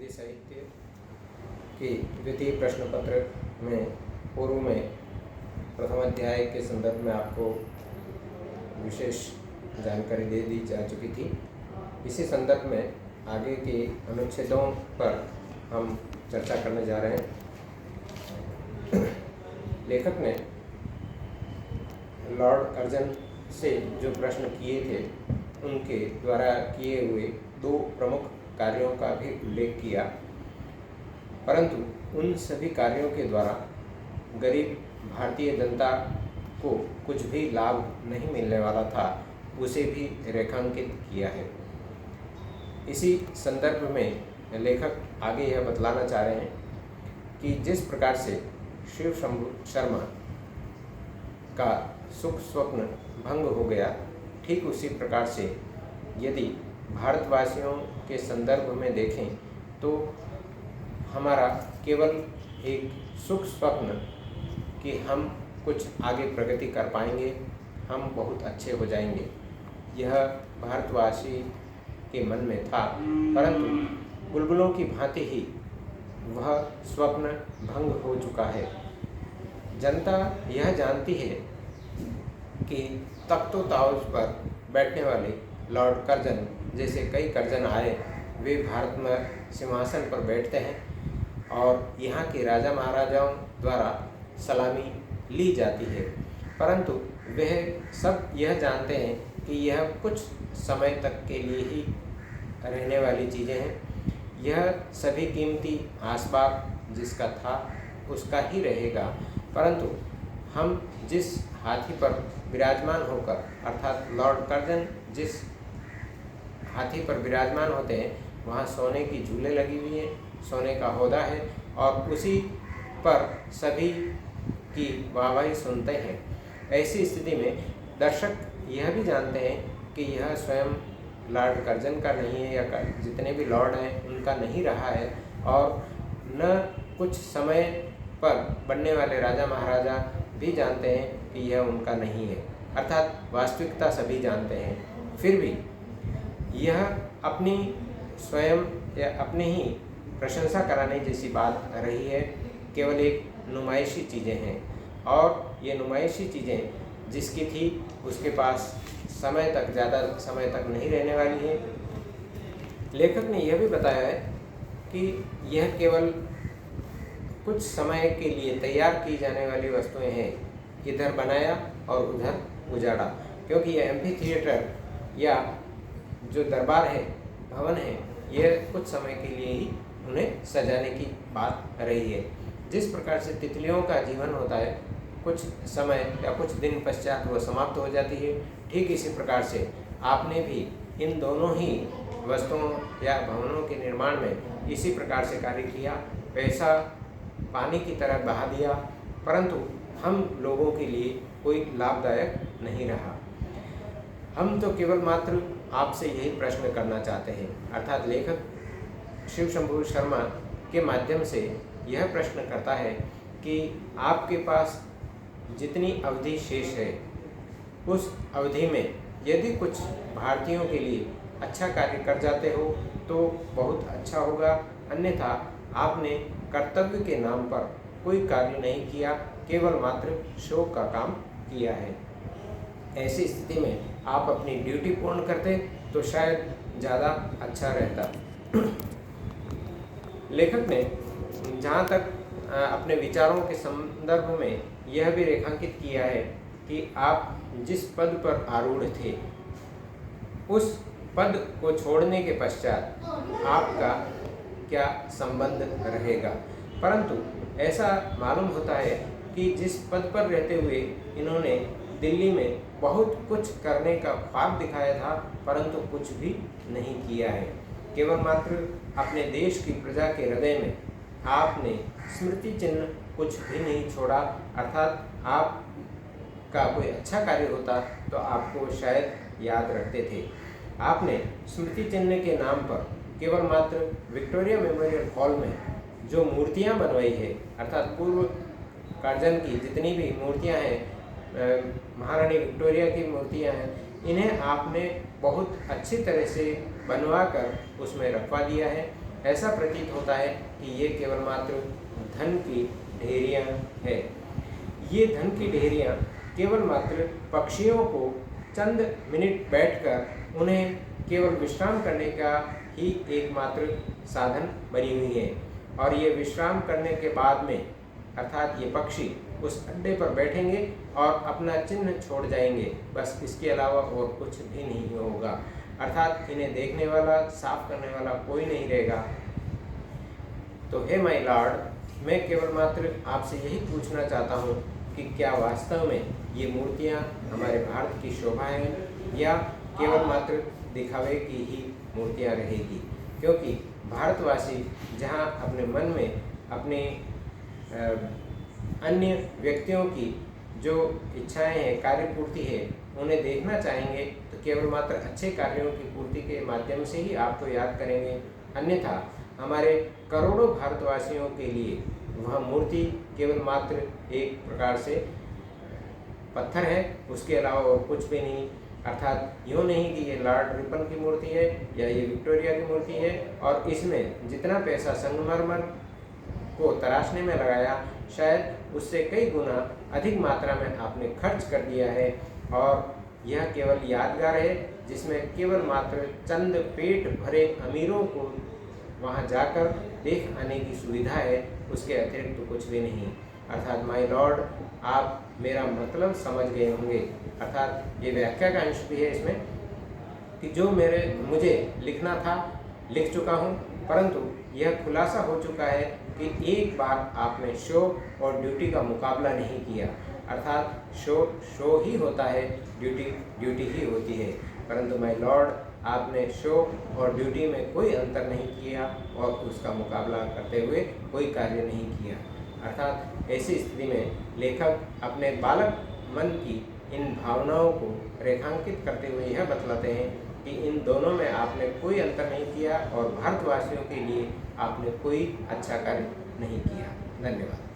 हिंदी साहित्य के द्वितीय प्रश्न पत्र में पूर्व में प्रथम अध्याय के संदर्भ में आपको विशेष जानकारी दे दी जा चुकी थी। इसी संदर्भ में आगे के अनुच्छेदों पर हम चर्चा करने जा रहे हैं। लेखक ने लॉर्ड कर्जन से जो प्रश्न किए थे उनके द्वारा किए हुए दो प्रमुख कार्यों का भी उल्लेख किया, परंतु उन सभी कार्यों के द्वारा गरीब भारतीय जनता को कुछ भी लाभ नहीं मिलने वाला था, उसे भी रेखांकित किया है। इसी संदर्भ में लेखक आगे यह बतलाना चाह रहे हैं कि जिस प्रकार से शिव शंभू शर्मा का सुख स्वप्न भंग हो गया, ठीक उसी प्रकार से यदि भारतवासियों के संदर्भ में देखें तो हमारा केवल एक सुख स्वप्न कि हम कुछ आगे प्रगति कर पाएंगे, हम बहुत अच्छे हो जाएंगे, यह भारतवासी के मन में था, परंतु बुलबुलों की भांति ही वह स्वप्न भंग हो चुका है। जनता यह जानती है कि तख्तो-ताउज पर बैठने वाले लॉर्ड कर्जन जैसे कई कर्जन आए, वे भारत में सिंहासन पर बैठते हैं और यहाँ के राजा महाराजाओं द्वारा सलामी ली जाती है, परंतु वह सब यह जानते हैं कि यह कुछ समय तक के लिए ही रहने वाली चीज़ें हैं। यह सभी कीमती आसबाब जिसका था उसका ही रहेगा, परंतु हम जिस हाथी पर विराजमान होकर, अर्थात लॉर्ड कर्जन जिस हाथी पर विराजमान होते हैं, वहाँ सोने की झूले लगी हुई हैं, सोने का होदा है और उसी पर सभी की वाहवाही सुनते हैं। ऐसी स्थिति में दर्शक यह भी जानते हैं कि यह स्वयं लॉर्ड कर्जन का नहीं है या जितने भी लॉर्ड हैं उनका नहीं रहा है, और न कुछ समय पर बनने वाले राजा महाराजा भी जानते हैं कि यह उनका नहीं है, अर्थात वास्तविकता सभी जानते हैं। फिर भी यह अपनी स्वयं या अपनी ही प्रशंसा कराने जैसी बात रही है, केवल एक नुमाइशी चीज़ें हैं, और ये नुमाइशी चीज़ें जिसकी थी उसके पास समय तक, ज़्यादा समय तक नहीं रहने वाली है। लेखक ने यह भी बताया है कि यह केवल कुछ समय के लिए तैयार की जाने वाली वस्तुएं हैं, इधर बनाया और उधर उजाड़ा, क्योंकि यह एम्फी थिएटर या जो दरबार है, भवन है, यह कुछ समय के लिए ही उन्हें सजाने की बात रही है। जिस प्रकार से तितलियों का जीवन होता है, कुछ समय या कुछ दिन पश्चात वह समाप्त हो जाती है, ठीक इसी प्रकार से आपने भी इन दोनों ही वस्तुओं या भवनों के निर्माण में इसी प्रकार से कार्य किया, पैसा पानी की तरह बहा दिया, परंतु हम लोगों के लिए कोई लाभदायक नहीं रहा। हम तो केवल मात्र आपसे यही प्रश्न करना चाहते हैं, अर्थात लेखक शिव शंभू शर्मा के माध्यम से यह प्रश्न करता है कि आपके पास जितनी अवधि शेष है, उस अवधि में यदि कुछ भारतीयों के लिए अच्छा कार्य कर जाते हो तो बहुत अच्छा होगा, अन्यथा आपने कर्तव्य के नाम पर कोई कार्य नहीं किया, केवल मात्र शोक का काम किया है। ऐसी स्थिति में आप अपनी ड्यूटी पूर्ण करते तो शायद ज़्यादा अच्छा रहता। लेखक ने जहाँ तक अपने विचारों के संदर्भ में यह भी रेखांकित किया है कि आप जिस पद पर आरूढ़ थे, उस पद को छोड़ने के पश्चात आपका क्या संबंध रहेगा, परंतु ऐसा मालूम होता है कि जिस पद पर रहते हुए इन्होंने दिल्ली में बहुत कुछ करने का ख्वाब दिखाया था, परंतु कुछ भी नहीं किया है। केवल मात्र अपने देश की प्रजा के हृदय में आपने स्मृति चिन्ह कुछ भी नहीं छोड़ा, अर्थात आपका कोई अच्छा कार्य होता तो आपको शायद याद रखते थे। आपने स्मृति चिन्ह के नाम पर केवल मात्र विक्टोरिया मेमोरियल हॉल में जो मूर्तियां बनवाई है, अर्थात पूर्व कर्जन की जितनी भी मूर्तियां हैं, महारानी विक्टोरिया की मूर्तियां हैं, इन्हें आपने बहुत अच्छी तरह से बनवा कर उसमें रखवा दिया है, ऐसा प्रतीत होता है कि ये केवल मात्र धन की ढेरियाँ है। ये धन की ढेरियाँ केवल मात्र पक्षियों को चंद मिनट बैठकर उन्हें केवल विश्राम करने का ही एकमात्र साधन बनी हुई है। और ये विश्राम करने के बाद में अर्थात ये पक्षी उस अड्डे पर बैठेंगे और अपना चिन्ह छोड़ जाएंगे, बस इसके अलावा और कुछ भी नहीं होगा। अर्थात इन्हें देखने वाला, साफ करने वाला कोई नहीं रहेगा। तो हे माय लॉर्ड, मैं केवल मात्र आपसे यही पूछना चाहता हूँ कि क्या वास्तव में ये मूर्तियाँ हमारे भारत की शोभा है या केवल मात्र दिखावे की ही मूर्तियाँ रहेगी। क्योंकि भारतवासी जहाँ अपने मन में अपने अन्य व्यक्तियों की जो इच्छाएं हैं, कार्य पूर्ति है, उन्हें देखना चाहेंगे तो केवल मात्र अच्छे कार्यों की पूर्ति के माध्यम से ही आपको याद करेंगे। अन्यथा हमारे करोड़ों भारतवासियों के लिए वह मूर्ति केवल मात्र एक प्रकार से पत्थर है, उसके अलावा और कुछ भी नहीं। अर्थात यूँ नहीं कि ये लॉर्ड रिपन की मूर्ति है या ये विक्टोरिया की मूर्ति है और इसमें जितना पैसा संगमरमर को तराशने में लगाया, शायद उससे कई गुना अधिक मात्रा में आपने खर्च कर दिया है। और यह केवल यादगार है जिसमें केवल मात्र चंद पेट भरे अमीरों को वहाँ जाकर देख आने की सुविधा है, उसके अतिरिक्त तो कुछ भी नहीं। अर्थात माय लॉर्ड, आप मेरा मतलब समझ गए होंगे। अर्थात ये व्याख्या का अंश भी है इसमें कि जो मुझे लिखना था लिख चुका हूँ, परंतु यह खुलासा हो चुका है कि एक बार आपने शो और ड्यूटी का मुकाबला नहीं किया। अर्थात शो ही होता है, ड्यूटी ही होती है। परंतु माय लॉर्ड, आपने शो और ड्यूटी में कोई अंतर नहीं किया और उसका मुकाबला करते हुए कोई कार्य नहीं किया। अर्थात ऐसी स्थिति में लेखक अपने बालक मन की इन भावनाओं को रेखांकित करते हुए यह बतलाते हैं कि इन दोनों में आपने कोई अंतर नहीं किया और भारतवासियों के लिए आपने कोई अच्छा कार्य नहीं किया। धन्यवाद।